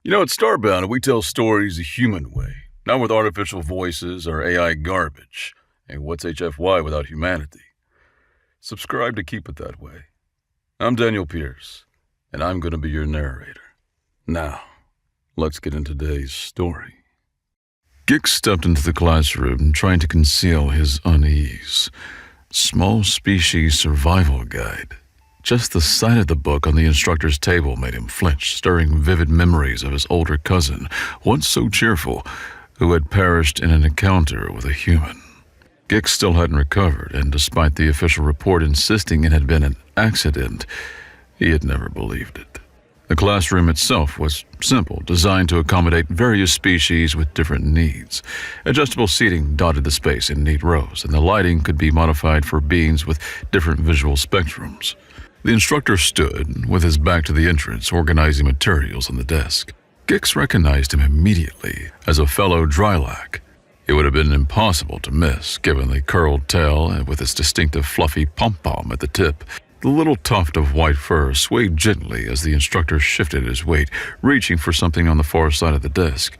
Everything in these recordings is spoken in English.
At Starbound, we tell stories the human way, not with artificial voices or AI garbage. And what's HFY without humanity? Subscribe to keep it that way. I'm Daniel Pierce, and I'm going to be your narrator. Now, let's get into today's story. Gix stepped into the classroom, trying to conceal his unease. Small Species Survival Guide. Just the sight of the book on the instructor's table made him flinch, stirring vivid memories of his older cousin, once so cheerful, who had perished in an encounter with a human. Gix still hadn't recovered, and despite the official report insisting it had been an accident, he had never believed it. The classroom itself was simple, designed to accommodate various species with different needs. Adjustable seating dotted the space in neat rows, and the lighting could be modified for beings with different visual spectrums. The instructor stood, with his back to the entrance, organizing materials on the desk. Gix recognized him immediately as a fellow Drylac. It would have been impossible to miss, given the curled tail with its distinctive fluffy pom-pom at the tip. The little tuft of white fur swayed gently as the instructor shifted his weight, reaching for something on the far side of the desk.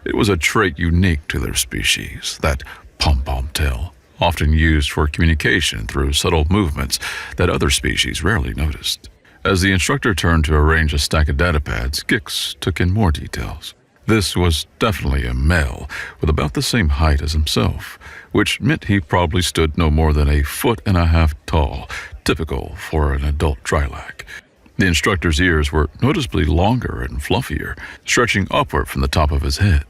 It was a trait unique to their species, that pom-pom tail, often used for communication through subtle movements that other species rarely noticed. As the instructor turned to arrange a stack of data pads, Gix took in more details. This was definitely a male, with about the same height as himself, which meant he probably stood no more than 1.5 feet tall, typical for an adult Drylac. The instructor's ears were noticeably longer and fluffier, stretching upward from the top of his head.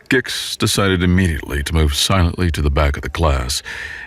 Gix decided immediately to move silently to the back of the class.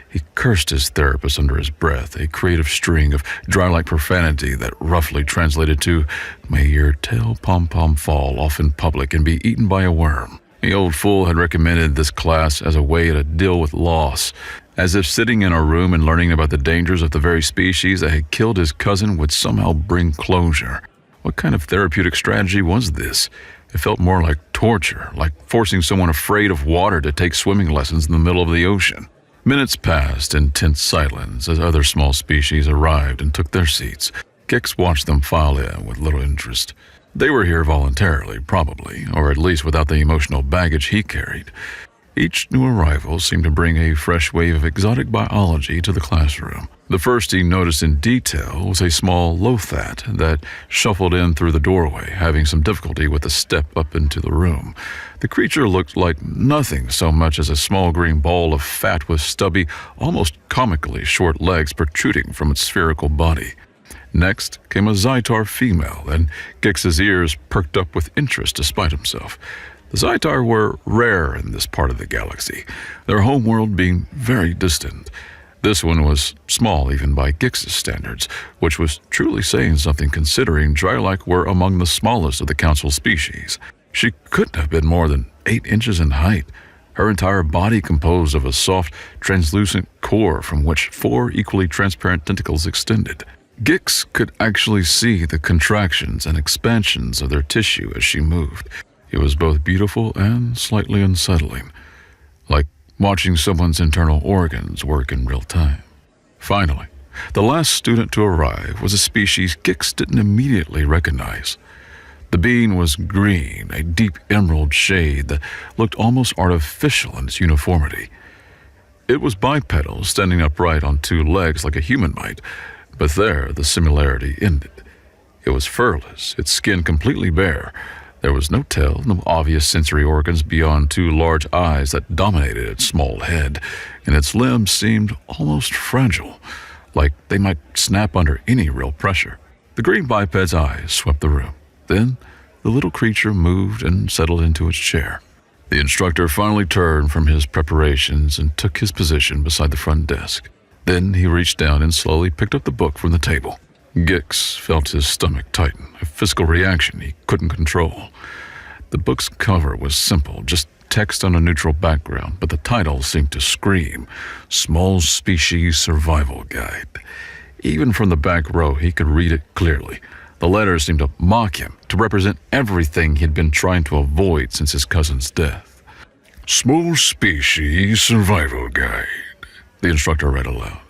He cursed his therapist under his breath, a creative string of Dry-like profanity that roughly translated to, "May your tail pom-pom fall off in public and be eaten by a worm." The old fool had recommended this class as a way to deal with loss, as if sitting in a room and learning about the dangers of the very species that had killed his cousin would somehow bring closure. What kind of therapeutic strategy was this? It felt more like torture, like forcing someone afraid of water to take swimming lessons in the middle of the ocean. Minutes passed in tense silence as other small species arrived and took their seats. Gix watched them file in with little interest. They were here voluntarily, probably, or at least without the emotional baggage he carried. Each new arrival seemed to bring a fresh wave of exotic biology to the classroom. The first he noticed in detail was a small lothat that shuffled in through the doorway, having some difficulty with the step up into the room. The creature looked like nothing so much as a small green ball of fat with stubby, almost comically short legs protruding from its spherical body. Next came a Zytar female, and Gix's ears perked up with interest despite himself. The Zytar were rare in this part of the galaxy, their homeworld being very distant. This one was small even by Gix's standards, which was truly saying something considering Drylac were among the smallest of the council species. She couldn't have been more than 8 inches in height, her entire body composed of a soft, translucent core from which 4 equally transparent tentacles extended. Gix could actually see the contractions and expansions of their tissue as she moved. It was both beautiful and slightly unsettling, like watching someone's internal organs work in real time. Finally, the last student to arrive was a species Gix didn't immediately recognize. The being was green, a deep emerald shade that looked almost artificial in its uniformity. It was bipedal, standing upright on 2 legs like a human might, but there the similarity ended. It was furless, its skin completely bare. There was no tail, no obvious sensory organs beyond 2 large eyes that dominated its small head, and its limbs seemed almost fragile, like they might snap under any real pressure. The green biped's eyes swept the room. Then the little creature moved and settled into its chair. The instructor finally turned from his preparations and took his position beside the front desk. Then he reached down and slowly picked up the book from the table. Gix felt his stomach tighten, a physical reaction he couldn't control. The book's cover was simple, just text on a neutral background, but the title seemed to scream, Small Species Survival Guide. Even from the back row, he could read it clearly. The letters seemed to mock him, to represent everything he'd been trying to avoid since his cousin's death. Small Species Survival Guide, the instructor read aloud.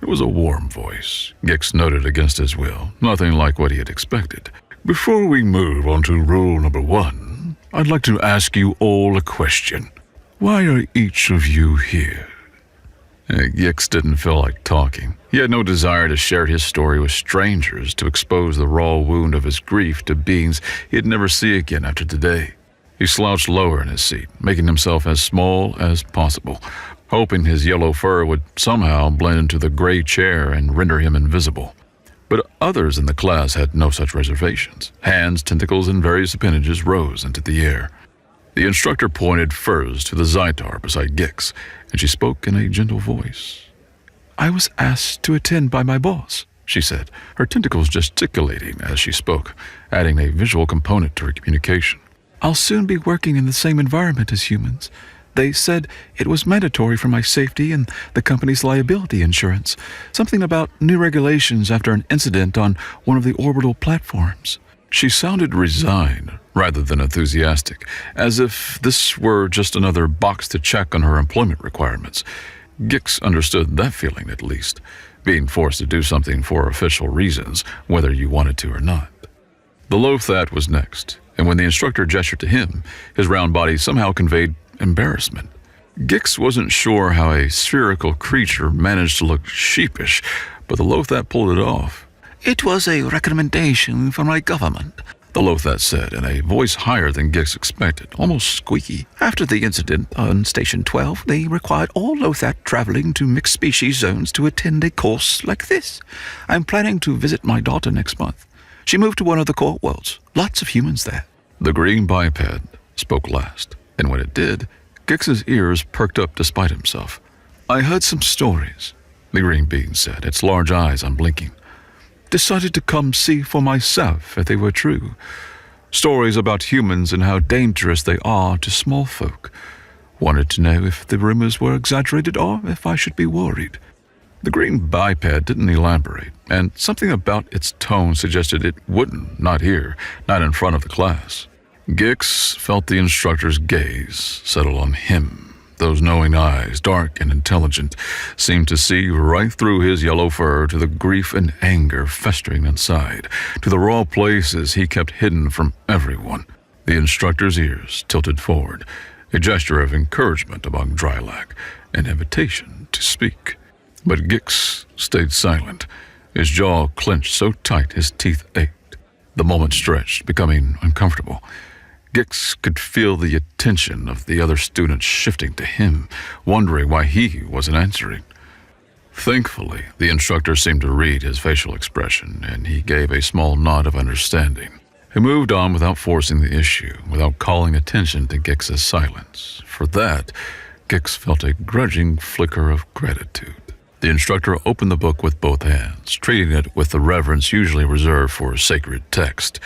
It was a warm voice, Gix noted against his will, nothing like what he had expected. Before we move on to rule number 1, I'd like to ask you all a question. Why are each of you here? Gix didn't feel like talking. He had no desire to share his story with strangers, to expose the raw wound of his grief to beings he'd never see again after today. He slouched lower in his seat, making himself as small as possible, hoping his yellow fur would somehow blend into the gray chair and render him invisible. But others in the class had no such reservations. Hands, tentacles, and various appendages rose into the air. The instructor pointed first to the Zytar beside Gix, and she spoke in a gentle voice. "I was asked to attend by my boss," she said, her tentacles gesticulating as she spoke, adding a visual component to her communication. "I'll soon be working in the same environment as humans. They said it was mandatory for my safety and the company's liability insurance, something about new regulations after an incident on one of the orbital platforms." She sounded resigned rather than enthusiastic, as if this were just another box to check on her employment requirements. Gix understood that feeling at least, being forced to do something for official reasons, whether you wanted to or not. The Lothat was next, and when the instructor gestured to him, his round body somehow conveyed embarrassment. Gix wasn't sure how a spherical creature managed to look sheepish, but the Lothat pulled it off. "It was a recommendation from my government," the Lothat said in a voice higher than Gix expected, almost squeaky. "After the incident on Station 12, they required all Lothat traveling to mixed species zones to attend a course like this. I'm planning to visit my daughter next month. She moved to one of the core worlds. Lots of humans there." The green biped spoke last, and when it did, Gix's ears perked up despite himself. "I heard some stories," the green being said, its large eyes unblinking. "Decided to come see for myself if they were true. Stories about humans and how dangerous they are to small folk. Wanted to know if the rumors were exaggerated or if I should be worried." The green biped didn't elaborate, and something about its tone suggested it wouldn't, not here, not in front of the class. Gix felt the instructor's gaze settle on him. Those knowing eyes, dark and intelligent, seemed to see right through his yellow fur to the grief and anger festering inside, to the raw places he kept hidden from everyone. The instructor's ears tilted forward, a gesture of encouragement among Drylac, an invitation to speak. But Gix stayed silent, his jaw clenched so tight his teeth ached. The moment stretched, becoming uncomfortable. Gix could feel the attention of the other students shifting to him, wondering why he wasn't answering. Thankfully, the instructor seemed to read his facial expression, and he gave a small nod of understanding. He moved on without forcing the issue, without calling attention to Gix's silence. For that, Gix felt a grudging flicker of gratitude. The instructor opened the book with both hands, treating it with the reverence usually reserved for sacred text.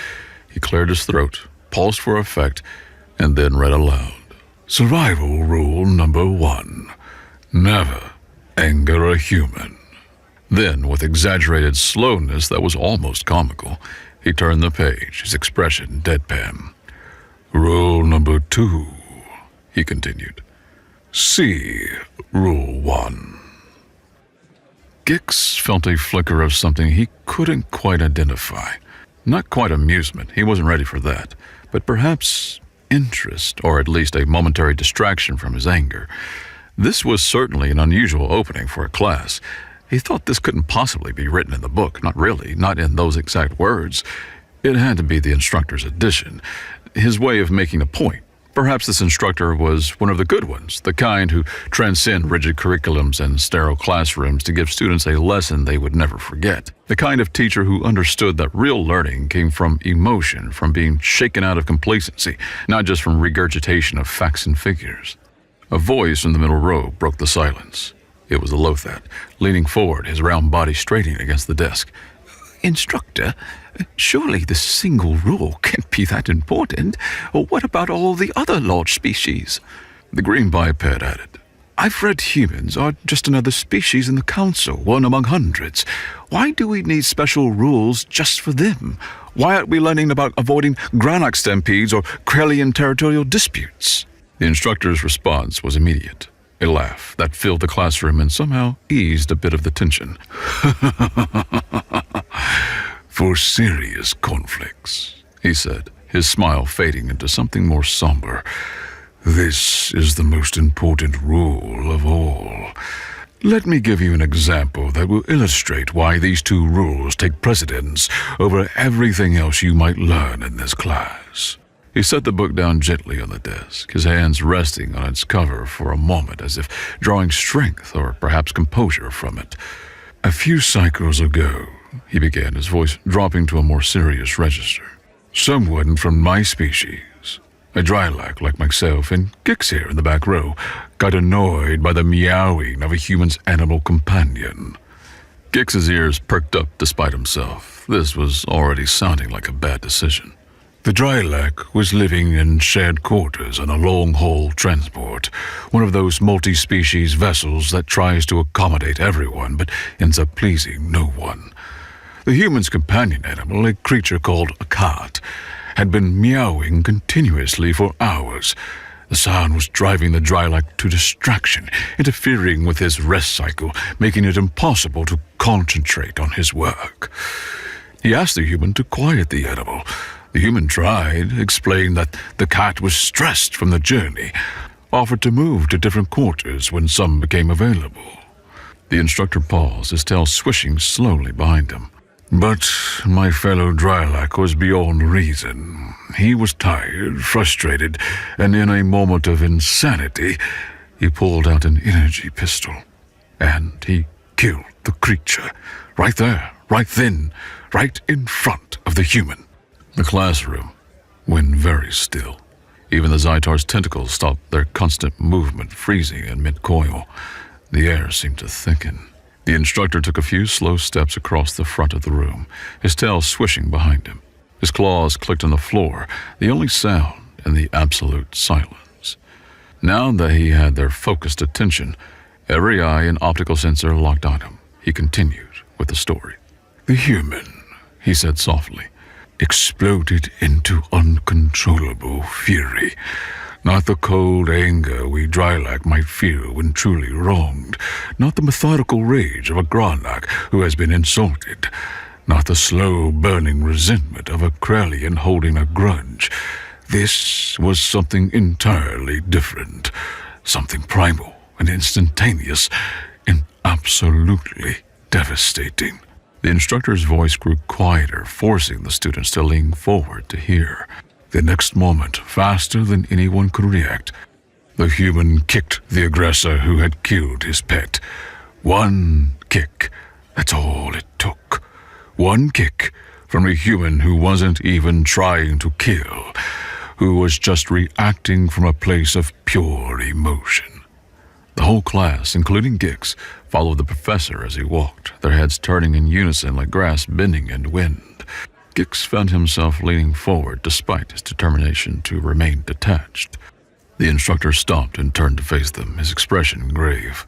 He cleared his throat, paused for effect, and then read aloud. "Survival rule number 1. Never anger a human." Then, with exaggerated slowness that was almost comical, he turned the page, his expression deadpan. "Rule number 2, he continued. See Rule 1. Gix felt a flicker of something he couldn't quite identify. Not quite amusement, he wasn't ready for that, but perhaps interest, or at least a momentary distraction from his anger. This was certainly an unusual opening for a class. He thought this couldn't possibly be written in the book, not really, not in those exact words. It had to be the instructor's addition, his way of making a point. Perhaps this instructor was one of the good ones, the kind who transcend rigid curriculums and sterile classrooms to give students a lesson they would never forget. The kind of teacher who understood that real learning came from emotion, from being shaken out of complacency, not just from regurgitation of facts and figures. A voice in the middle row broke the silence. It was the Lothat, leaning forward, his round body straightening against the desk. "Instructor, surely this single rule can't be that important. Or what about all the other large species?" The green biped added, "I've read humans are just another species in the council, one among hundreds. Why do we need special rules just for them? Why aren't we learning about avoiding Granite stampedes or Krellian territorial disputes?" The instructor's response was immediate. A laugh that filled the classroom and somehow eased a bit of the tension. for serious conflicts," he said, his smile fading into something more somber. "This is the most important rule of all. Let me give you an example that will illustrate why these two rules take precedence over everything else you might learn in this class." He set the book down gently on the desk, his hands resting on its cover for a moment as if drawing strength or perhaps composure from it. "A few cycles ago," he began, his voice dropping to a more serious register, "someone from my species, a drylac like myself and Gix here in the back row, got annoyed by the meowing of a human's animal companion." Gix's ears perked up despite himself. This was already sounding like a bad decision. The drylac was living in shared quarters on a long-haul transport, one of those multi-species vessels that tries to accommodate everyone but ends up pleasing no one. The human's companion animal, a creature called a cat, had been meowing continuously for hours. The sound was driving the drylac to distraction, interfering with his rest cycle, making it impossible to concentrate on his work. He asked the human to quiet the animal. The human tried, explained that the cat was stressed from the journey, offered to move to different quarters when some became available. The instructor paused, his tail swishing slowly behind him. But my fellow drylac was beyond reason. He was tired, frustrated, and in a moment of insanity, he pulled out an energy pistol. And he killed the creature, right there, right then, right in front of the human. The classroom went very still. Even the Zytar's tentacles stopped their constant movement, freezing in mid-coil. The air seemed to thicken. The instructor took a few slow steps across the front of the room, his tail swishing behind him. His claws clicked on the floor, the only sound in the absolute silence. Now that he had their focused attention, every eye and optical sensor locked on him. He continued with the story. "The human," he said softly, "exploded into uncontrollable fury. Not the cold anger we drylac might feel when truly wronged. Not the methodical rage of a granac who has been insulted. Not the slow burning resentment of a Krellian holding a grudge. This was something entirely different. Something primal and instantaneous and absolutely devastating." The instructor's voice grew quieter, forcing the students to lean forward to hear. The next moment, faster than anyone could react, the human kicked the aggressor who had killed his pet. One kick, that's all it took. One kick from a human who wasn't even trying to kill, who was just reacting from a place of pure emotion. The whole class, including Gix, followed the professor as he walked, their heads turning in unison like grass bending in wind. Gix found himself leaning forward despite his determination to remain detached. The instructor stopped and turned to face them, his expression grave.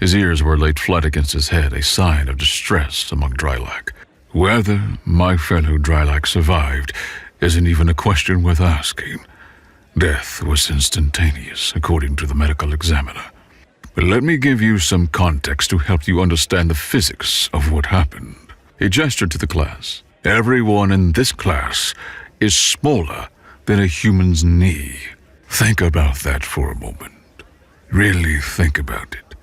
His ears were laid flat against his head, a sign of distress among drylac. Whether my fellow drylac survived isn't even a question worth asking. Death was instantaneous, according to the medical examiner. But let me give you some context to help you understand the physics of what happened. He gestured to the class. Everyone in this class is smaller than a human's knee. Think about that for a moment. Really think about it.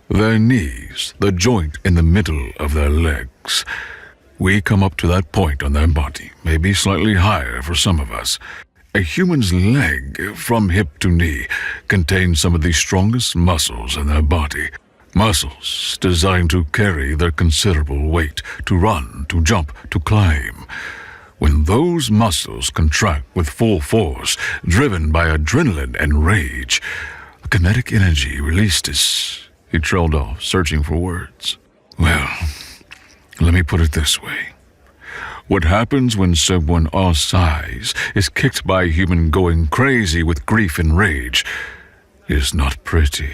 Their knees, the joint in the middle of their legs. We come up to that point on their body, maybe slightly higher for some of us. A human's leg, from hip to knee, contains some of the strongest muscles in their body. Muscles designed to carry their considerable weight, to run, to jump, to climb. When those muscles contract with full force, driven by adrenaline and rage, the kinetic energy released is... He trailed off, searching for words. Well, let me put it this way. What happens when someone our size is kicked by a human going crazy with grief and rage is not pretty.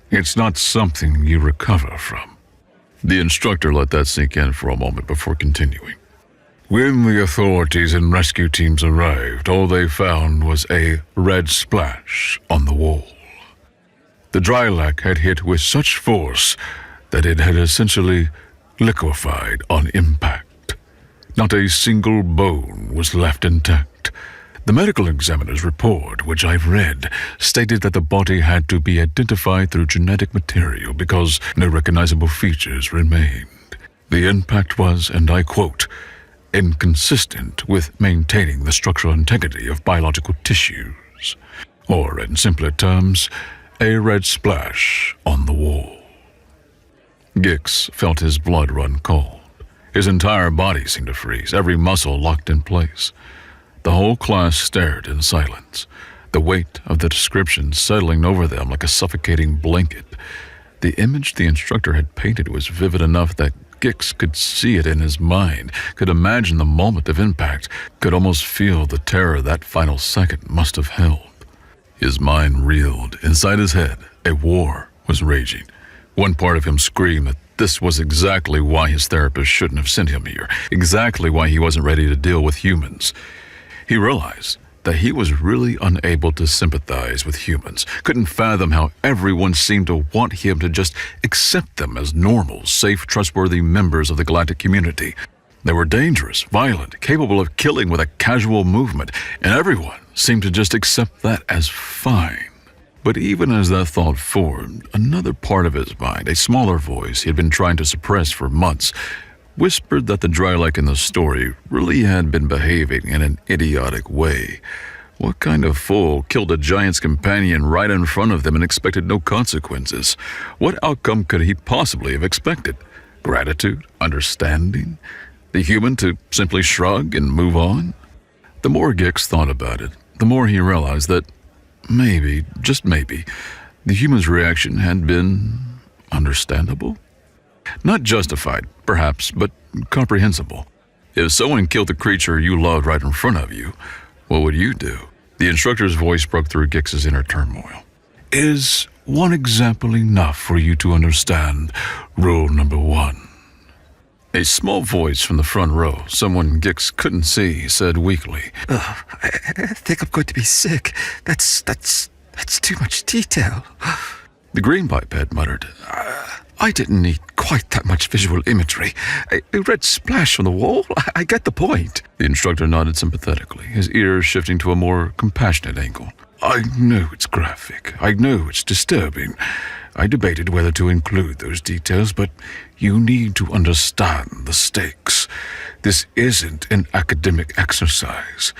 It's not something you recover from. The instructor let that sink in for a moment before continuing. When the authorities and rescue teams arrived, all they found was a red splash on the wall. The drylac had hit with such force that it had essentially liquefied on impact. Not a single bone was left intact. The medical examiner's report, which I've read, stated that the body had to be identified through genetic material because no recognizable features remained. The impact was, and I quote, inconsistent with maintaining the structural integrity of biological tissues. Or, in simpler terms, a red splash on the wall. Gix felt his blood run cold. His entire body seemed to freeze, every muscle locked in place. The whole class stared in silence, the weight of the description settling over them like a suffocating blanket. The image the instructor had painted was vivid enough that Gix could see it in his mind, could imagine the moment of impact, could almost feel the terror that final second must have held. His mind reeled. Inside his head, a war was raging. One part of him screamed that this was exactly why his therapist shouldn't have sent him here, exactly why he wasn't ready to deal with humans. He realized that he was really unable to sympathize with humans, couldn't fathom how everyone seemed to want him to just accept them as normal, safe, trustworthy members of the galactic community. They were dangerous, violent, capable of killing with a casual movement, and everyone seemed to just accept that as fine. But even as that thought formed, another part of his mind, a smaller voice he had been trying to suppress for months, whispered that the Drylac in the story really had been behaving in an idiotic way. What kind of fool killed a giant's companion right in front of them and expected no consequences? What outcome could he possibly have expected? Gratitude? Understanding? The human to simply shrug and move on? The more Gix thought about it, the more he realized that maybe, just maybe, the human's reaction had been understandable. Not justified, perhaps, but comprehensible. If someone killed the creature you loved right in front of you, what would you do? The instructor's voice broke through Gix's inner turmoil. Is one example enough for you to understand rule number 1? A small voice from the front row, someone Gix couldn't see, said weakly, I think I'm going to be sick. That's too much detail. The green pipehead muttered, I didn't need quite that much visual imagery. A red splash on the wall? I get the point. The instructor nodded sympathetically, his ears shifting to a more compassionate angle. I know it's graphic. I know it's disturbing. I debated whether to include those details, but you need to understand the stakes. This isn't an academic exercise.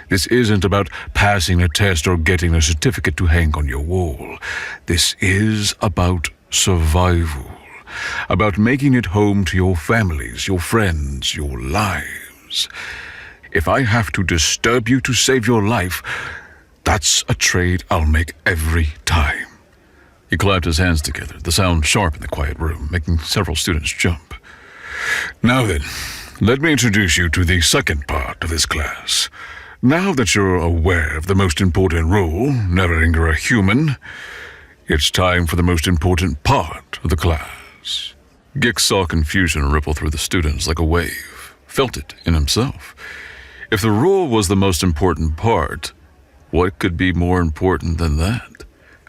This isn't about passing a test or getting a certificate to hang on your wall. This is about survival. About making it home to your families, your friends, your lives. If I have to disturb you to save your life, that's a trade I'll make every time. He clapped his hands together, the sound sharp in the quiet room, making several students jump. Now then, let me introduce you to the second part of this class. Now that you're aware of the most important rule, never anger a human, it's time for the most important part of the class. Gix saw confusion ripple through the students like a wave, felt it in himself. If the rule was the most important part, what could be more important than that?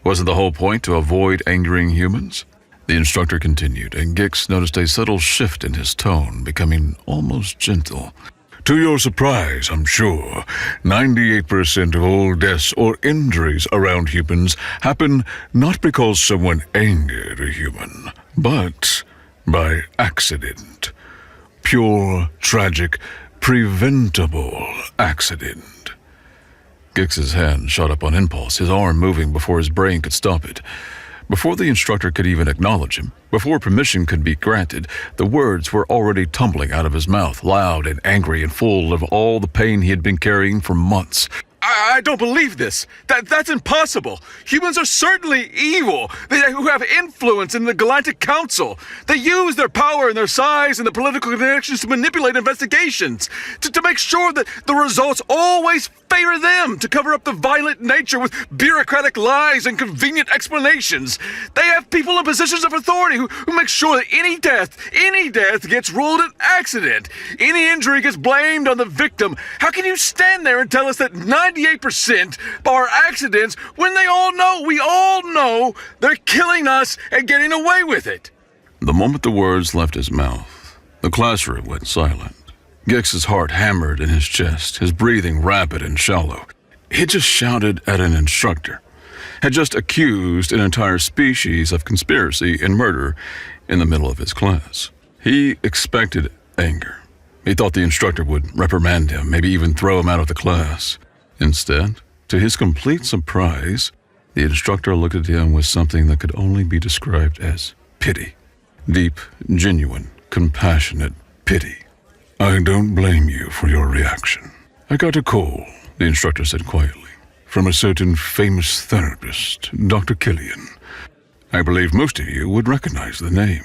Wasn't the whole point to avoid angering humans? The instructor continued, and Gix noticed a subtle shift in his tone, becoming almost gentle. To your surprise, I'm sure, 98% of all deaths or injuries around humans happen not because someone angered a human, but by accident. Pure, tragic, preventable accident. Gix's hand shot up on impulse, his arm moving before his brain could stop it. Before the instructor could even acknowledge him, before permission could be granted, the words were already tumbling out of his mouth, loud and angry and full of all the pain he had been carrying for months. I don't believe this. That's impossible. Humans are certainly evil. Who have influence in the Galactic Council. They use their power and their size and the political connections to manipulate investigations, to make sure that the results always favor them, to cover up the violent nature with bureaucratic lies and convenient explanations. They have people in positions of authority who make sure that any death gets ruled an accident. Any injury gets blamed on the victim. How can you stand there and tell us that 98% are accidents when we all know they're killing us and getting away with it? The moment the words left his mouth, the classroom went silent. Gix's heart hammered in his chest, his breathing rapid and shallow. He just shouted at an instructor, had just accused an entire species of conspiracy and murder in the middle of his class. He expected anger. He thought the instructor would reprimand him, maybe even throw him out of the class. Instead, to his complete surprise, the instructor looked at him with something that could only be described as pity. Deep, genuine, compassionate pity. "I don't blame you for your reaction. I got a call," the instructor said quietly, "from a certain famous therapist, Dr. Killian. I believe most of you would recognize the name.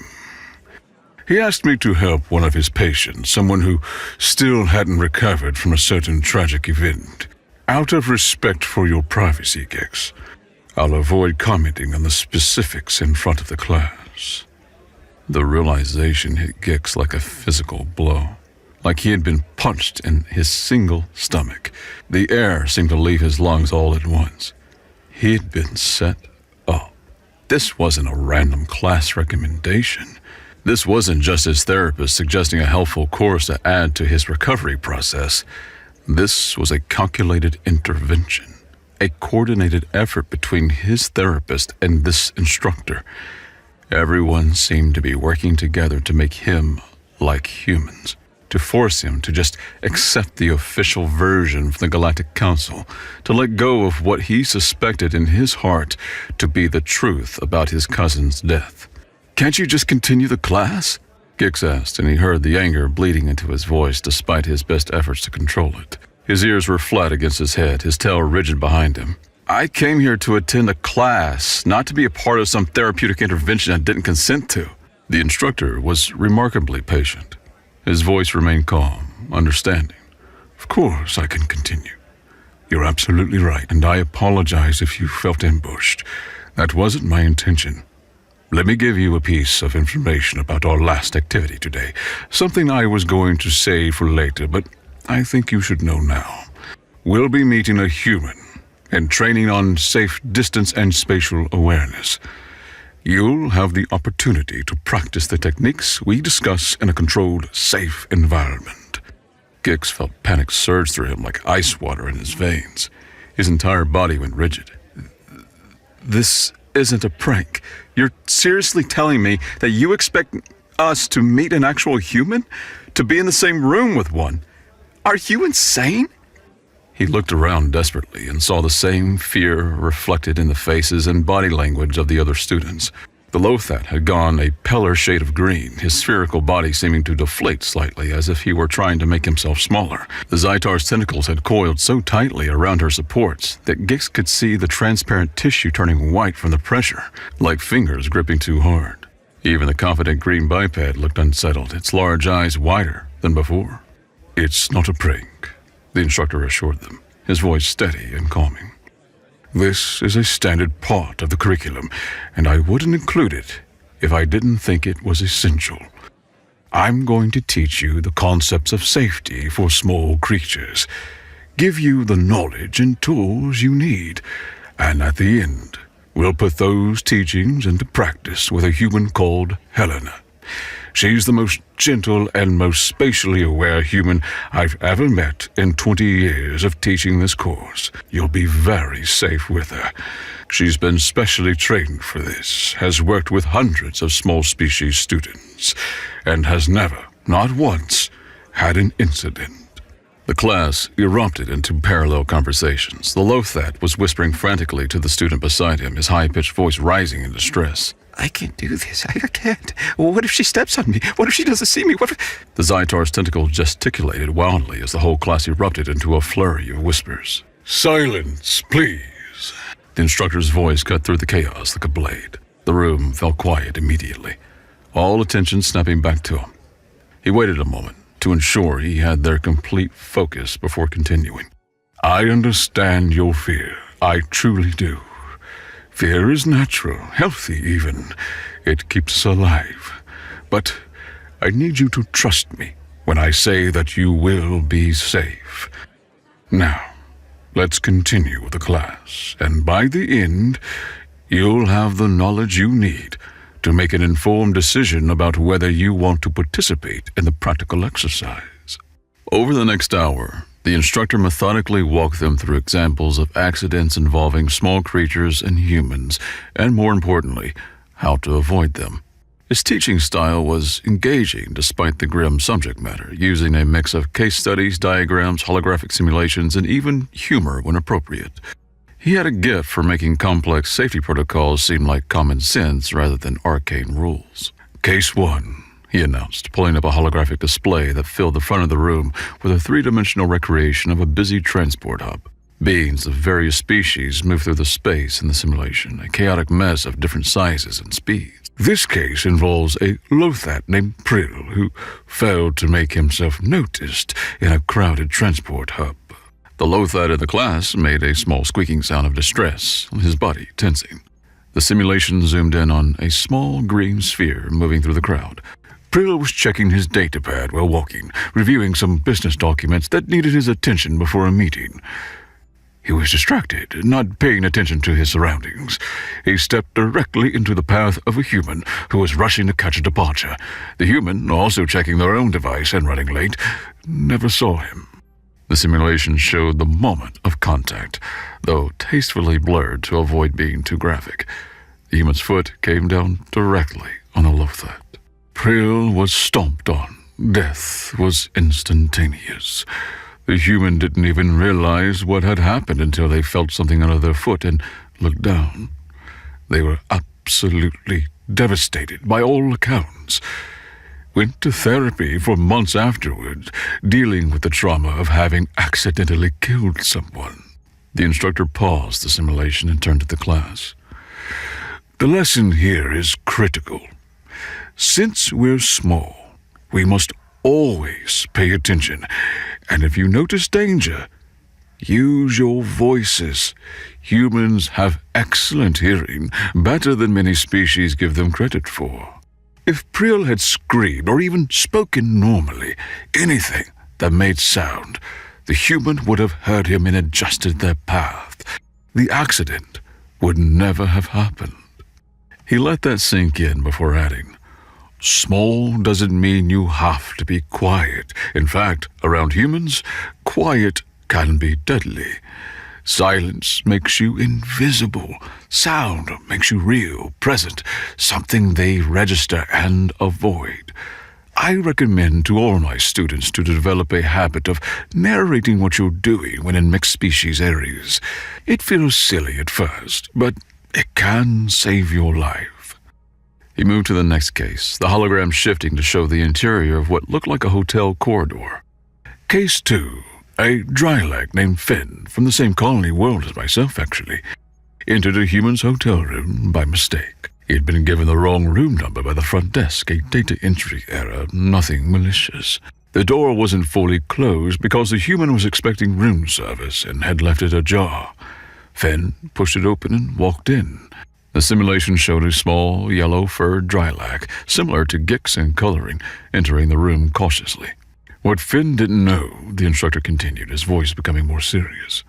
He asked me to help one of his patients, someone who still hadn't recovered from a certain tragic event. Out of respect for your privacy, Gix, I'll avoid commenting on the specifics in front of the class." The realization hit Gix like a physical blow, like he had been punched in his single stomach. The air seemed to leave his lungs all at once. He had been set up. This wasn't a random class recommendation. This wasn't just his therapist suggesting a helpful course to add to his recovery process. This was a calculated intervention, a coordinated effort between his therapist and this instructor. Everyone seemed to be working together to make him like humans, to force him to just accept the official version from the Galactic Council, to let go of what he suspected in his heart to be the truth about his cousin's death. "Can't you just continue the class?" Gix asked, and he heard the anger bleeding into his voice despite his best efforts to control it. His ears were flat against his head, his tail rigid behind him. "I came here to attend a class, not to be a part of some therapeutic intervention I didn't consent to." The instructor was remarkably patient. His voice remained calm, understanding. "Of course I can continue. You're absolutely right, and I apologize if you felt ambushed. That wasn't my intention. Let me give you a piece of information about our last activity today, something I was going to save for later, but I think you should know now. We'll be meeting a human and training on safe distance and spatial awareness. You'll have the opportunity to practice the techniques we discuss in a controlled, safe environment." Gix felt panic surge through him like ice water in his veins. His entire body went rigid. "This isn't a prank. You're seriously telling me that you expect us to meet an actual human? To be in the same room with one? Are you insane?" He looked around desperately and saw the same fear reflected in the faces and body language of the other students. The Lothat had gone a paler shade of green, his spherical body seeming to deflate slightly as if he were trying to make himself smaller. The Zytar's tentacles had coiled so tightly around her supports that Gix could see the transparent tissue turning white from the pressure, like fingers gripping too hard. Even the confident green biped looked unsettled, its large eyes wider than before. "It's not a prank," the instructor assured them, his voice steady and calming. "This is a standard part of the curriculum, and I wouldn't include it if I didn't think it was essential. I'm going to teach you the concepts of safety for small creatures, give you the knowledge and tools you need, and at the end, we'll put those teachings into practice with a human called Helena. She's the most gentle and most spatially aware human I've ever met in 20 years of teaching this course. You'll be very safe with her. She's been specially trained for this, has worked with hundreds of small species students, and has never, not once, had an incident." The class erupted into parallel conversations. The Lothat was whispering frantically to the student beside him, his high-pitched voice rising in distress. "I can't do this. I can't. What if she steps on me? What if she doesn't see me? What if—" The Zytar's tentacles gesticulated wildly as the whole class erupted into a flurry of whispers. "Silence, please." The instructor's voice cut through the chaos like a blade. The room fell quiet immediately, all attention snapping back to him. He waited a moment to ensure he had their complete focus before continuing. "I understand your fear. I truly do. Fear is natural, healthy even. It keeps us alive. But I need you to trust me when I say that you will be safe. Now, let's continue with the class, and by the end, you'll have the knowledge you need to make an informed decision about whether you want to participate in the practical exercise." Over the next hour, the instructor methodically walked them through examples of accidents involving small creatures and humans, and more importantly, how to avoid them. His teaching style was engaging despite the grim subject matter, using a mix of case studies, diagrams, holographic simulations, and even humor when appropriate. He had a gift for making complex safety protocols seem like common sense rather than arcane rules. Case 1, he announced, pulling up a holographic display that filled the front of the room with a three-dimensional recreation of a busy transport hub. Beings of various species move through the space in the simulation, a chaotic mess of different sizes and speeds. This case involves a Lothat named Prill who failed to make himself noticed in a crowded transport hub. The Lothat in the class made a small squeaking sound of distress, his body tensing. The simulation zoomed in on a small green sphere moving through the crowd. Prill was checking his datapad while walking, reviewing some business documents that needed his attention before a meeting. He was distracted, not paying attention to his surroundings. He stepped directly into the path of a human who was rushing to catch a departure. The human, also checking their own device and running late, never saw him. The simulation showed the moment of contact, though tastefully blurred to avoid being too graphic. The human's foot came down directly on the Lothat. Prill was stomped on. Death was instantaneous. The human didn't even realize what had happened until they felt something under their foot and looked down. They were absolutely devastated by all accounts. Went to therapy for months afterward, dealing with the trauma of having accidentally killed someone. The instructor paused the simulation and turned to the class. The lesson here is critical. Since we're small, we must always pay attention, and if you notice danger, use your voices. Humans have excellent hearing, better than many species give them credit for. If Prill had screamed or even spoken normally, anything that made sound, the human would have heard him and adjusted their path. The accident would never have happened. He let that sink in before adding, small doesn't mean you have to be quiet. In fact, around humans, quiet can be deadly. Silence makes you invisible. Sound makes you real, present, something they register and avoid. I recommend to all my students to develop a habit of narrating what you're doing when in mixed species areas. It feels silly at first, but it can save your life. He moved to the next case, the hologram shifting to show the interior of what looked like a hotel corridor. Case 2, a drylag named Finn, from the same colony world as myself actually, entered a human's hotel room by mistake. He had been given the wrong room number by the front desk, a data entry error, nothing malicious. The door wasn't fully closed because the human was expecting room service and had left it ajar. Finn pushed it open and walked in. The simulation showed a small, yellow-furred drylag, similar to Gix in coloring, entering the room cautiously. What Finn didn't know, the instructor continued, his voice becoming more serious,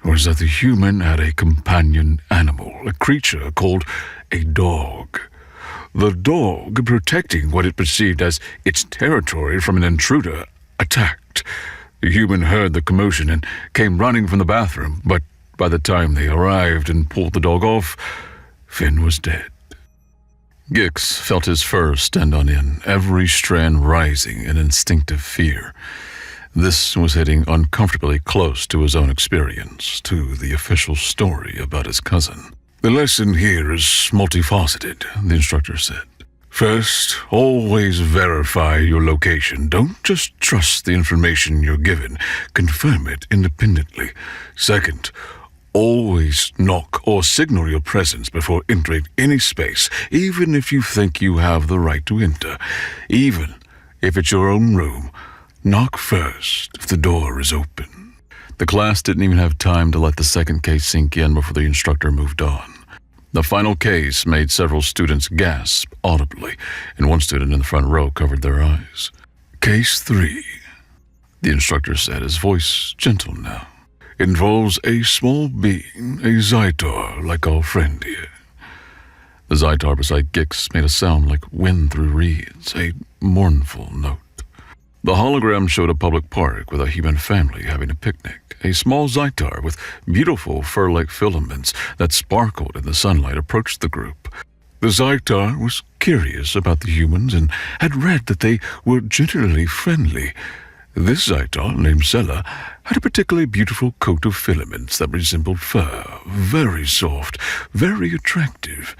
was that the human had a companion animal, a creature called a dog. The dog, protecting what it perceived as its territory from an intruder, attacked. The human heard the commotion and came running from the bathroom, but by the time they arrived and pulled the dog off, Finn was dead. Gix felt his fur stand on end, every strand rising in instinctive fear. This was hitting uncomfortably close to his own experience, to the official story about his cousin. The lesson here is multifaceted, the instructor said. First, always verify your location. Don't just trust the information you're given. Confirm it independently. Second, always knock or signal your presence before entering any space, even if you think you have the right to enter. Even if it's your own room, knock first if the door is open. The class didn't even have time to let the second case sink in before the instructor moved on. The final case made several students gasp audibly, and one student in the front row covered their eyes. Case 3, the instructor said, his voice gentle now, involves a small being, a Zytar, like our friend here. The Zytar beside Gix made a sound like wind through reeds, a mournful note. The hologram showed a public park with a human family having a picnic. A small Zytar with beautiful fur-like filaments that sparkled in the sunlight approached the group. The Zytar was curious about the humans and had read that they were generally friendly. This Zytar, named Sela, had a particularly beautiful coat of filaments that resembled fur, very soft, very attractive.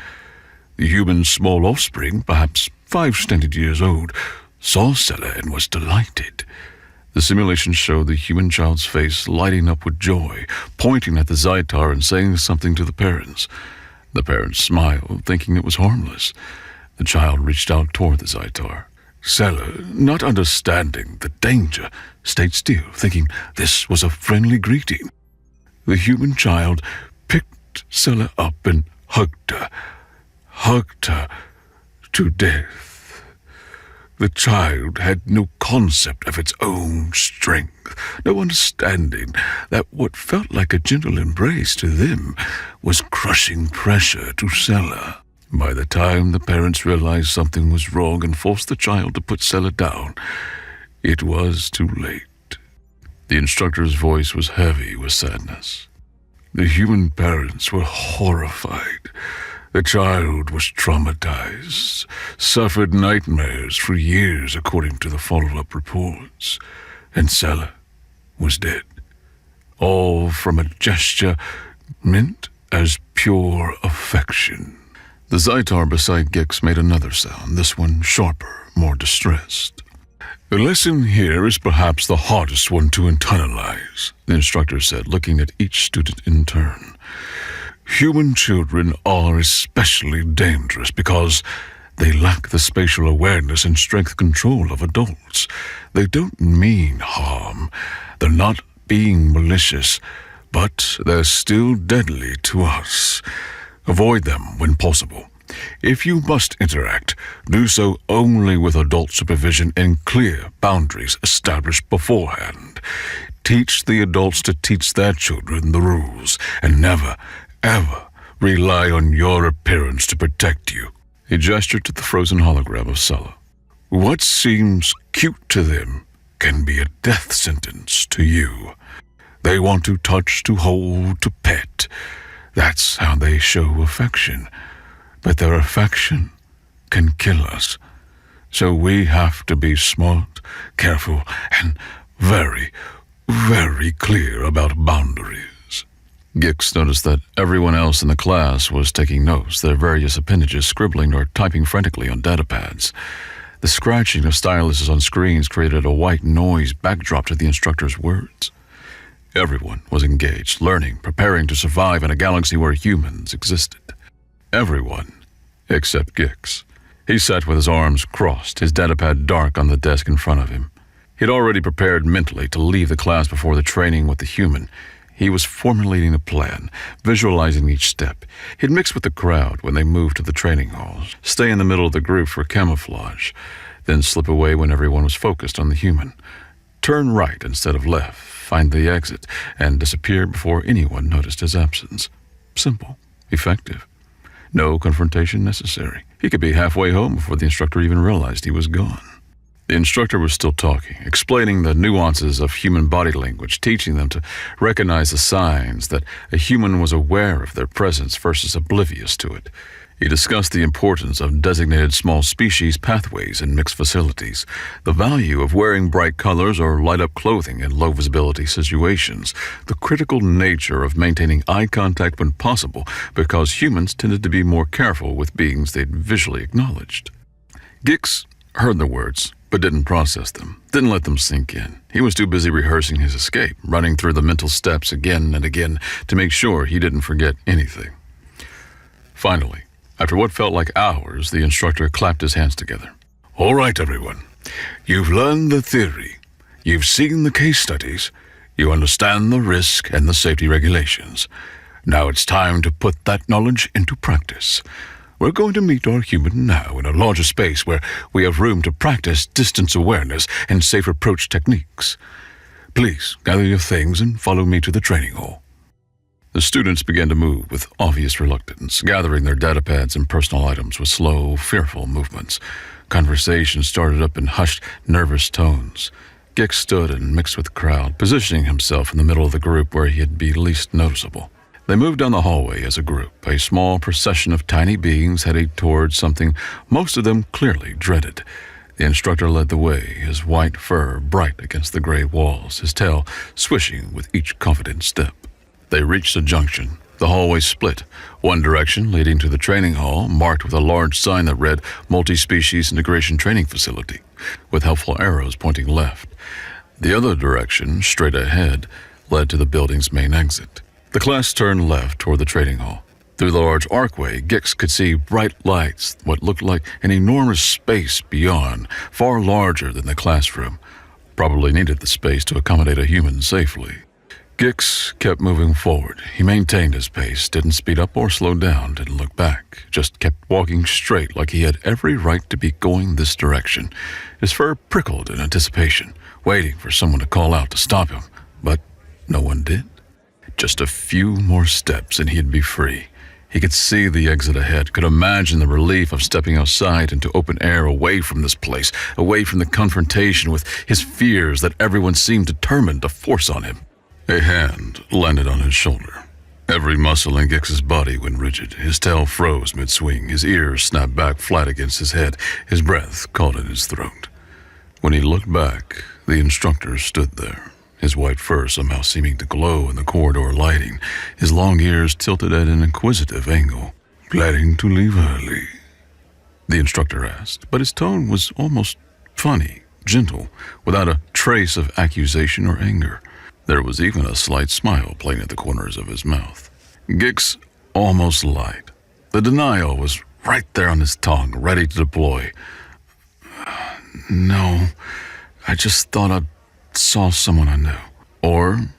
The human's small offspring, perhaps 5 standard years old, saw Sela and was delighted. The simulation showed the human child's face lighting up with joy, pointing at the Zytar and saying something to the parents. The parents smiled, thinking it was harmless. The child reached out toward the Zytar. Sela, not understanding the danger, stayed still, thinking this was a friendly greeting. The human child picked Sela up and hugged her to death. The child had no concept of its own strength, no understanding that what felt like a gentle embrace to them was crushing pressure to Sela. By the time the parents realized something was wrong and forced the child to put Sela down, it was too late. The instructor's voice was heavy with sadness. The human parents were horrified. The child was traumatized, suffered nightmares for years according to the follow-up reports, and Sela was dead. All from a gesture meant as pure affection. The Zytar beside Gix made another sound, this one sharper, more distressed. The lesson here is perhaps the hardest one to internalize, the instructor said, looking at each student in turn. Human children are especially dangerous because they lack the spatial awareness and strength control of adults. They don't mean harm. They're not being malicious, but they're still deadly to us. Avoid them when possible. If you must interact, do so only with adult supervision and clear boundaries established beforehand. Teach the adults to teach their children the rules, and never, ever rely on your appearance to protect you. He gestured to the frozen hologram of Sela. What seems cute to them can be a death sentence to you. They want to touch, to hold, to pet. That's how they show affection. But their affection can kill us. So we have to be smart, careful, and very, very clear about boundaries. Gix noticed that everyone else in the class was taking notes, their various appendages scribbling or typing frantically on data pads. The scratching of styluses on screens created a white noise backdrop to the instructor's words. Everyone was engaged, learning, preparing to survive in a galaxy where humans existed. Everyone, except Gix. He sat with his arms crossed, his datapad dark on the desk in front of him. He'd already prepared mentally to leave the class before the training with the human. He was formulating a plan, visualizing each step. He'd mix with the crowd when they moved to the training halls, stay in the middle of the group for camouflage, then slip away when everyone was focused on the human. Turn right instead of left, find the exit, and disappear before anyone noticed his absence. Simple, effective. No confrontation necessary. He could be halfway home before the instructor even realized he was gone. The instructor was still talking, explaining the nuances of human body language, teaching them to recognize the signs that a human was aware of their presence versus oblivious to it. He discussed the importance of designated small species pathways in mixed facilities, the value of wearing bright colors or light-up clothing in low-visibility situations, the critical nature of maintaining eye contact when possible because humans tended to be more careful with beings they'd visually acknowledged. Gix heard the words, but didn't process them, didn't let them sink in. He was too busy rehearsing his escape, running through the mental steps again and again to make sure he didn't forget anything. Finally, after what felt like hours, the instructor clapped his hands together. All right, everyone. You've learned the theory. You've seen the case studies. You understand the risk and the safety regulations. Now it's time to put that knowledge into practice. We're going to meet our human now in a larger space where we have room to practice distance awareness and safe approach techniques. Please gather your things and follow me to the training hall. The students began to move with obvious reluctance, gathering their datapads and personal items with slow, fearful movements. Conversation started up in hushed, nervous tones. Gix stood and mixed with the crowd, positioning himself in the middle of the group where he'd be least noticeable. They moved down the hallway as a group, a small procession of tiny beings heading towards something most of them clearly dreaded. The instructor led the way, his white fur bright against the gray walls, his tail swishing with each confident step. They reached a junction. The hallway split, one direction leading to the training hall, marked with a large sign that read Multi-Species Integration Training Facility, with helpful arrows pointing left. The other direction, straight ahead, led to the building's main exit. The class turned left toward the training hall. Through the large archway, Gix could see bright lights, what looked like an enormous space beyond, far larger than the classroom. Probably needed the space to accommodate a human safely. Gix kept moving forward. He maintained his pace, didn't speed up or slow down, didn't look back, just kept walking straight like he had every right to be going this direction. His fur prickled in anticipation, waiting for someone to call out to stop him, but no one did. Just a few more steps and he'd be free. He could see the exit ahead, could imagine the relief of stepping outside into open air, away from this place, away from the confrontation with his fears that everyone seemed determined to force on him. A hand landed on his shoulder. Every muscle in Gix's body went rigid. His tail froze mid-swing. His ears snapped back flat against his head. His breath caught in his throat. When he looked back, the instructor stood there, his white fur somehow seeming to glow in the corridor lighting, his long ears tilted at an inquisitive angle. "Planning to leave early?" the instructor asked, but his tone was almost funny, gentle, without a trace of accusation or anger. There was even a slight smile playing at the corners of his mouth. Gix almost lied. The denial was right there on his tongue, ready to deploy. "No, I just thought I saw someone I knew." Or,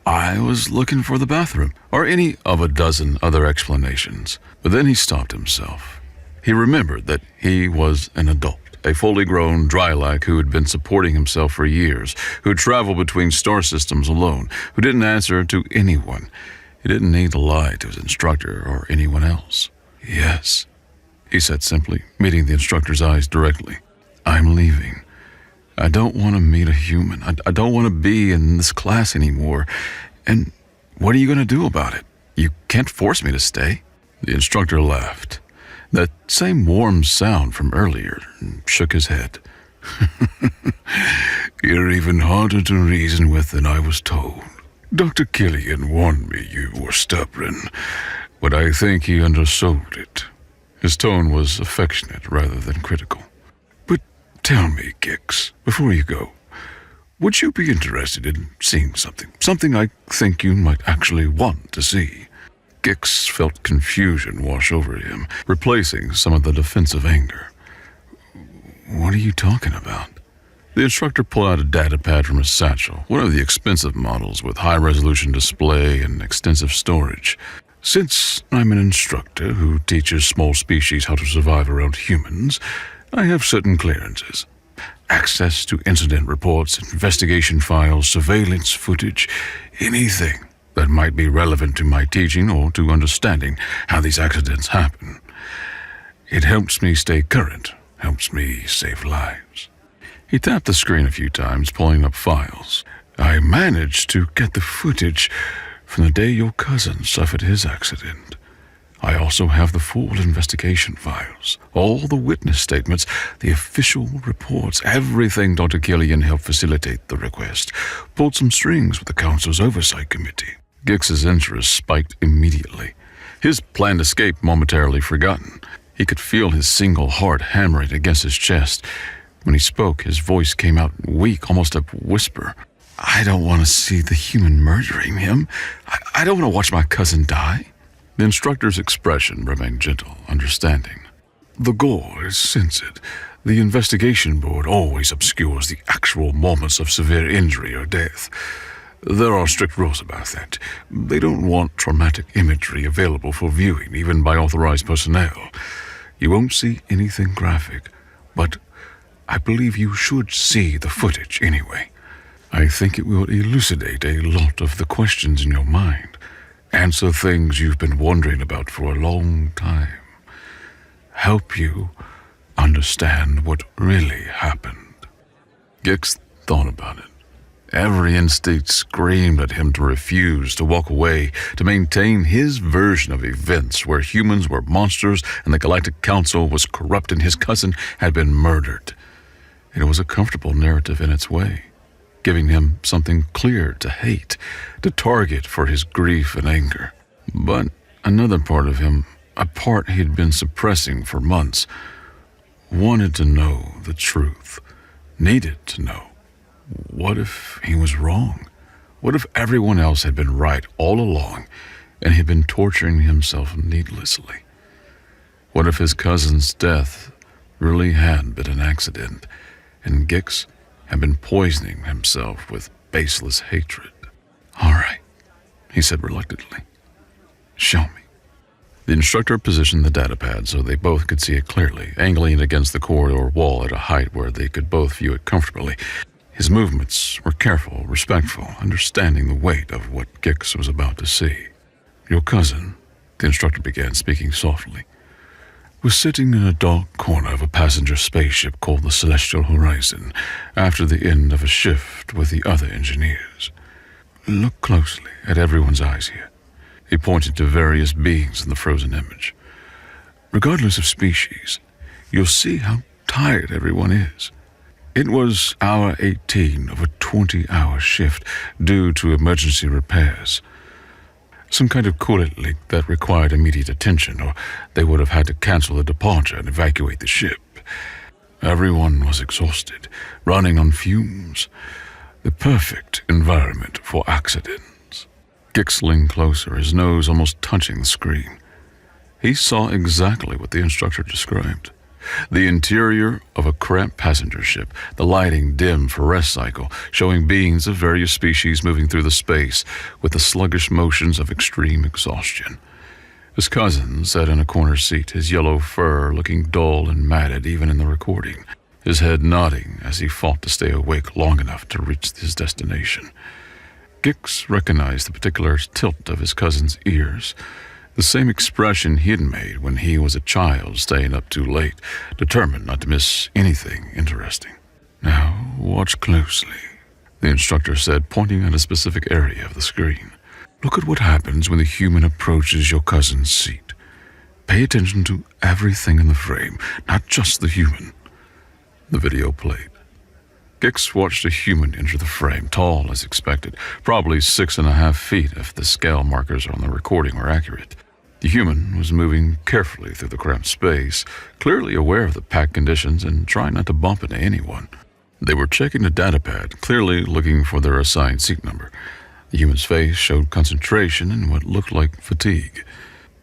"I was looking for the bathroom." Or any of a dozen other explanations. But then he stopped himself. He remembered that he was an adult. A fully grown Drylac who had been supporting himself for years, who had traveled between star systems alone, who didn't answer to anyone. He didn't need to lie to his instructor or anyone else. "Yes," he said simply, meeting the instructor's eyes directly. "I'm leaving. I don't want to meet a human. I don't want to be in this class anymore. And what are you going to do about it? You can't force me to stay." The instructor laughed. That same warm sound from earlier, and shook his head. "You're even harder to reason with than I was told. Dr. Killian warned me you were stubborn, but I think he undersold it." His tone was affectionate rather than critical. "But tell me, Gix, before you go, would you be interested in seeing something? Something I think you might actually want to see?" Gix felt confusion wash over him, replacing some of the defensive anger. "What are you talking about?" The instructor pulled out a datapad from his satchel, one of the expensive models with high-resolution display and extensive storage. "Since I'm an instructor who teaches small species how to survive around humans, I have certain clearances. Access to incident reports, investigation files, surveillance footage, anything that might be relevant to my teaching or to understanding how these accidents happen. It helps me stay current, helps me save lives." He tapped the screen a few times, pulling up files. "I managed to get the footage from the day your cousin suffered his accident. I also have the full investigation files, all the witness statements, the official reports, everything Dr. Killian helped facilitate the request. Pulled some strings with the Council's Oversight Committee." Gix's interest spiked immediately. His planned escape momentarily forgotten. He could feel his single heart hammering against his chest. When he spoke, his voice came out weak, almost a whisper. "I don't want to see the human murdering him. I don't want to watch my cousin die." The instructor's expression remained gentle, understanding. "The gore is censored. The investigation board always obscures the actual moments of severe injury or death. There are strict rules about that. They don't want traumatic imagery available for viewing, even by authorized personnel. You won't see anything graphic, but I believe you should see the footage anyway. I think it will elucidate a lot of the questions in your mind, answer things you've been wondering about for a long time, help you understand what really happened. Gix thought about it. Every instinct screamed at him to refuse, to walk away, to maintain his version of events where humans were monsters and the Galactic Council was corrupt and his cousin had been murdered. It was a comfortable narrative in its way, giving him something clear to hate, to target for his grief and anger. But another part of him, a part he'd been suppressing for months, wanted to know the truth, needed to know. What if he was wrong? What if everyone else had been right all along and he'd been torturing himself needlessly? What if his cousin's death really had been an accident and Gix had been poisoning himself with baseless hatred? All right, he said reluctantly. Show me. The instructor positioned the datapad so they both could see it clearly, angling it against the corridor wall at a height where they could both view it comfortably. His movements were careful, respectful, understanding the weight of what Gix was about to see. Your cousin, the instructor began, speaking softly, was sitting in a dark corner of a passenger spaceship called the Celestial Horizon after the end of a shift with the other engineers. Look closely at everyone's eyes here. He pointed to various beings in the frozen image. Regardless of species, you'll see how tired everyone is. It was hour 18 of a 20-hour shift due to emergency repairs. Some kind of coolant leak that required immediate attention, or they would have had to cancel the departure and evacuate the ship. Everyone was exhausted, running on fumes. The perfect environment for accidents. Gix leaned closer, his nose almost touching the screen. He saw exactly what the instructor described. The interior of a cramped passenger ship, the lighting dim for rest cycle, showing beings of various species moving through the space with the sluggish motions of extreme exhaustion. His cousin sat in a corner seat, his yellow fur looking dull and matted even in the recording, his head nodding as he fought to stay awake long enough to reach his destination. Gix recognized the particular tilt of his cousin's ears, the same expression he had made when he was a child staying up too late, determined not to miss anything interesting. Now, watch closely, the instructor said, pointing at a specific area of the screen. Look at what happens when the human approaches your cousin's seat. Pay attention to everything in the frame, not just the human. The video played. Gix watched a human enter the frame, tall as expected, probably 6.5 feet if the scale markers on the recording were accurate. The human was moving carefully through the cramped space, clearly aware of the packed conditions and trying not to bump into anyone. They were checking the datapad, clearly looking for their assigned seat number. The human's face showed concentration and what looked like fatigue.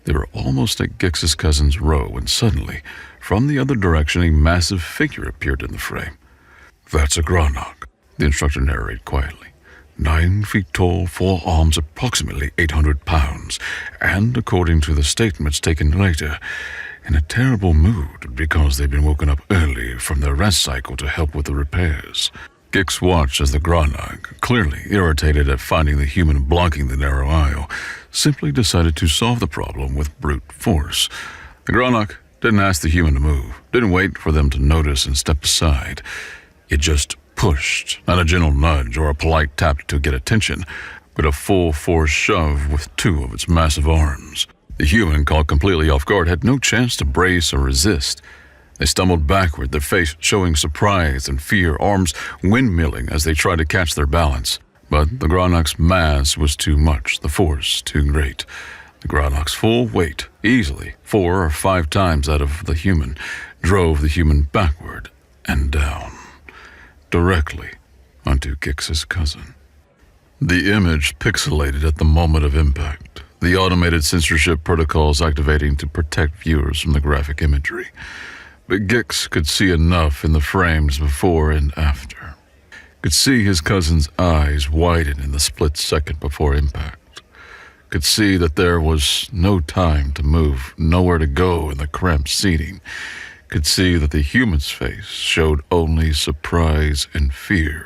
They were almost at Gix's cousin's row when suddenly, from the other direction, a massive figure appeared in the frame. That's a Granach, the instructor narrated quietly. 9 feet tall, 4 arms, approximately 800 pounds, and, according to the statements taken later, in a terrible mood because they'd been woken up early from their rest cycle to help with the repairs. Gix watched as the Granach, clearly irritated at finding the human blocking the narrow aisle, simply decided to solve the problem with brute force. The Granach didn't ask the human to move, didn't wait for them to notice and step aside. It just pushed, not a gentle nudge or a polite tap to get attention, but a full-force shove with 2 of its massive arms. The human, caught completely off guard, had no chance to brace or resist. They stumbled backward, their face showing surprise and fear, arms windmilling as they tried to catch their balance. But the Granach's mass was too much, the force too great. The Granach's full weight, easily 4 or 5 times that of the human, drove the human backward and down, directly onto Gix's cousin. The image pixelated at the moment of impact, the automated censorship protocols activating to protect viewers from the graphic imagery. But Gix could see enough in the frames before and after. Could see his cousin's eyes widen in the split second before impact. Could see that there was no time to move, nowhere to go in the cramped seating. Could see that the human's face showed only surprise and fear,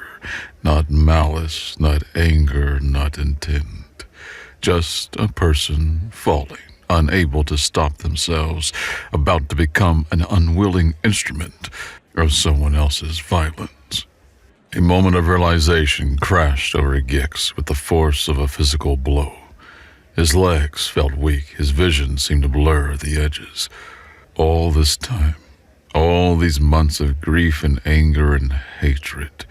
not malice, not anger, not intent. Just a person falling unable to stop themselves, about to become an unwilling instrument of someone else's violence. A moment of realization crashed over Gix with the force of a physical blow. His legs felt weak, his vision seemed to blur at the edges. All this time, all these months of grief and anger and hatred,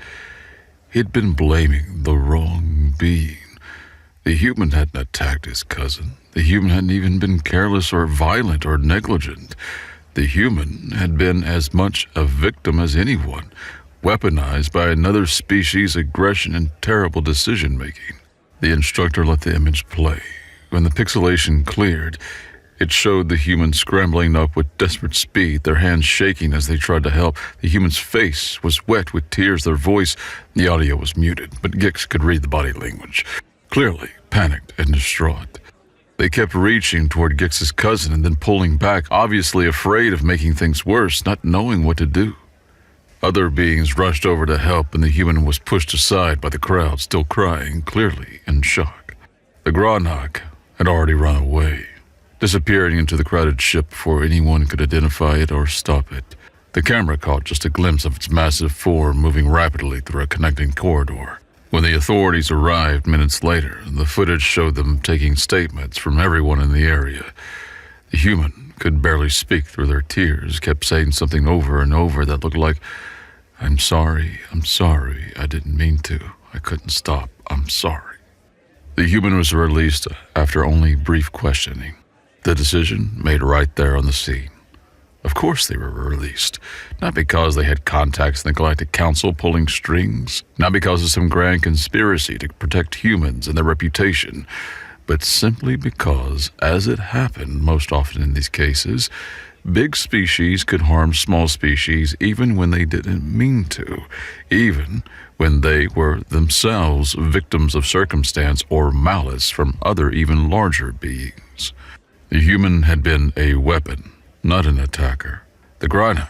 he'd been blaming the wrong being. The human hadn't attacked his cousin. The human hadn't even been careless or violent or negligent. The human had been as much a victim as anyone, weaponized by another species' aggression and terrible decision-making. The instructor let the image play. When the pixelation cleared, it showed the human scrambling up with desperate speed, their hands shaking as they tried to help. The human's face was wet with tears, their voice, the audio was muted, but Gix could read the body language. Clearly panicked and distraught. They kept reaching toward Gix's cousin and then pulling back, obviously afraid of making things worse, not knowing what to do. Other beings rushed over to help, and the human was pushed aside by the crowd, still crying, clearly in shock. The Gronach had already run away, disappearing into the crowded ship before anyone could identify it or stop it. The camera caught just a glimpse of its massive form moving rapidly through a connecting corridor. When the authorities arrived minutes later, the footage showed them taking statements from everyone in the area. The human could barely speak through their tears, kept saying something over and over that looked like, I'm sorry, I didn't mean to. I couldn't stop, I'm sorry." The human was released after only brief questioning. The decision made right there on the scene. Of course they were released, not because they had contacts in the Galactic Council pulling strings, not because of some grand conspiracy to protect humans and their reputation, but simply because, as it happened most often in these cases, big species could harm small species even when they didn't mean to, even when they were themselves victims of circumstance or malice from other even larger beings. The human had been a weapon, not an attacker. The Gronach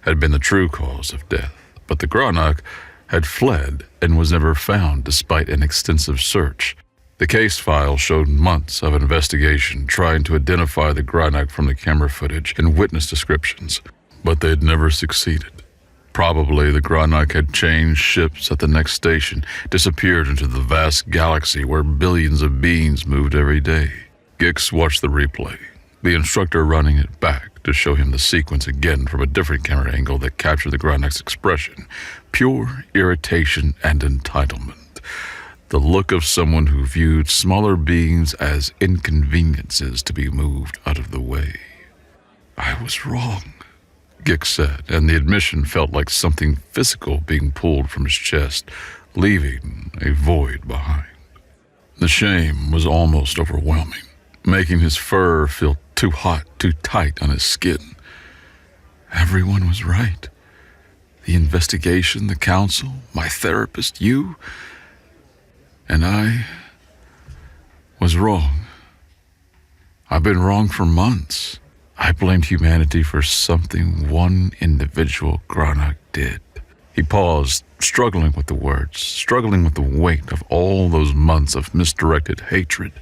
had been the true cause of death, but the Gronach had fled and was never found despite an extensive search. The case file showed months of investigation trying to identify the Gronach from the camera footage and witness descriptions, but they had never succeeded. Probably the Gronach had changed ships at the next station, disappeared into the vast galaxy where billions of beings moved every day. Gix watched the replay, the instructor running it back to show him the sequence again from a different camera angle that captured the Gronach's expression, pure irritation and entitlement. The look of someone who viewed smaller beings as inconveniences to be moved out of the way. "I was wrong," Gix said, and the admission felt like something physical being pulled from his chest, leaving a void behind. The shame was almost overwhelming, making his fur feel too hot, too tight on his skin. Everyone was right. The investigation, the council, my therapist, you, and I was wrong. I've been wrong for months. I blamed humanity for something one individual Gronach did. He paused, struggling with the words, struggling with the weight of all those months of misdirected hatred.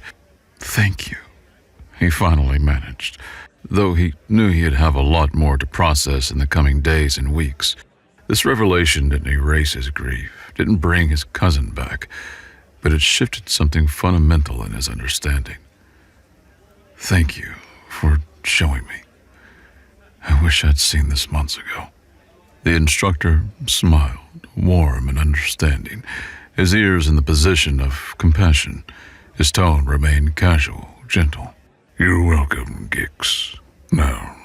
"Thank you," he finally managed, though he knew he'd have a lot more to process in the coming days and weeks. This revelation didn't erase his grief, didn't bring his cousin back, but it shifted something fundamental in his understanding. "Thank you for showing me. I wish I'd seen this months ago." The instructor smiled, warm and understanding, his ears in the position of compassion. His tone remained casual, gentle. "You're welcome, Gix. Now,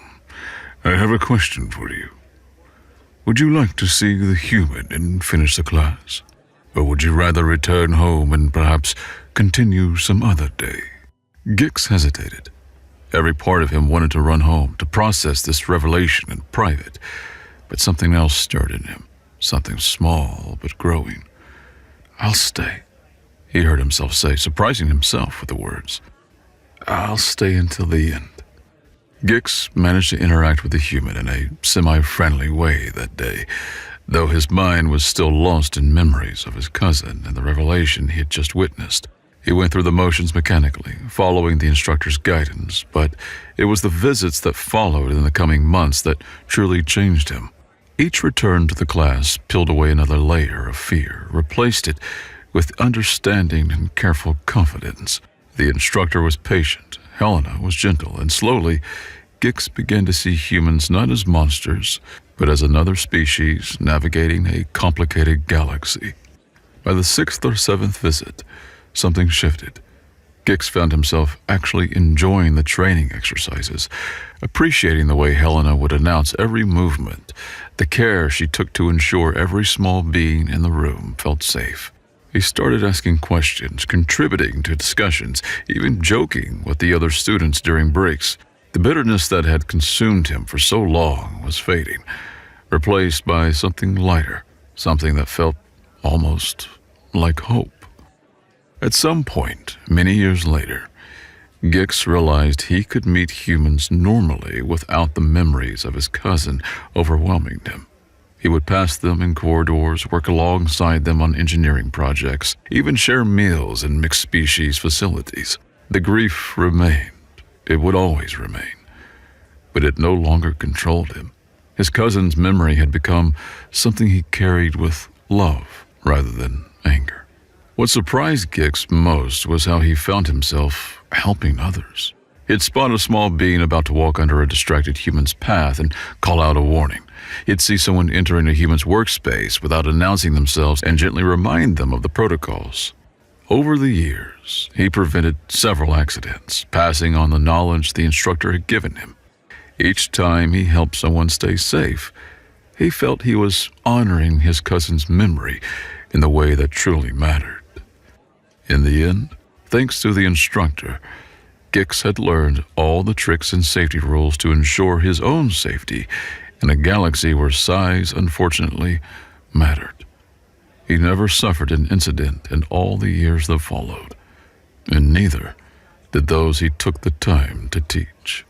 I have a question for you. Would you like to see the human and finish the class? Or would you rather return home and perhaps continue some other day?" Gix hesitated. Every part of him wanted to run home, to process this revelation in private, but something else stirred in him, something small but growing. "I'll stay," he heard himself say, surprising himself with the words. "I'll stay until the end." Gix managed to interact with the human in a semi-friendly way that day, though his mind was still lost in memories of his cousin and the revelation he had just witnessed. He went through the motions mechanically, following the instructor's guidance, but it was the visits that followed in the coming months that truly changed him. Each return to the class peeled away another layer of fear, replaced it with understanding and careful confidence. The instructor was patient, Helena was gentle, and slowly, Gix began to see humans not as monsters, but as another species navigating a complicated galaxy. By the 6th or 7th visit, something shifted. Gix found himself actually enjoying the training exercises, appreciating the way Helena would announce every movement, the care she took to ensure every small being in the room felt safe. He started asking questions, contributing to discussions, even joking with the other students during breaks. The bitterness that had consumed him for so long was fading, replaced by something lighter, something that felt almost like hope. At some point, many years later, Gix realized he could meet humans normally without the memories of his cousin overwhelming him. He would pass them in corridors, work alongside them on engineering projects, even share meals in mixed-species facilities. The grief remained. It would always remain. But it no longer controlled him. His cousin's memory had become something he carried with love rather than anger. What surprised Gix most was how he found himself helping others. He'd spot a small being about to walk under a distracted human's path and call out a warning. He'd see someone entering a human's workspace without announcing themselves and gently remind them of the protocols. Over the years, he prevented several accidents, passing on the knowledge the instructor had given him. Each time he helped someone stay safe, he felt he was honoring his cousin's memory in the way that truly mattered. In the end, thanks to the instructor, Gix had learned all the tricks and safety rules to ensure his own safety in a galaxy where size, unfortunately, mattered. He never suffered an incident in all the years that followed, and neither did those he took the time to teach.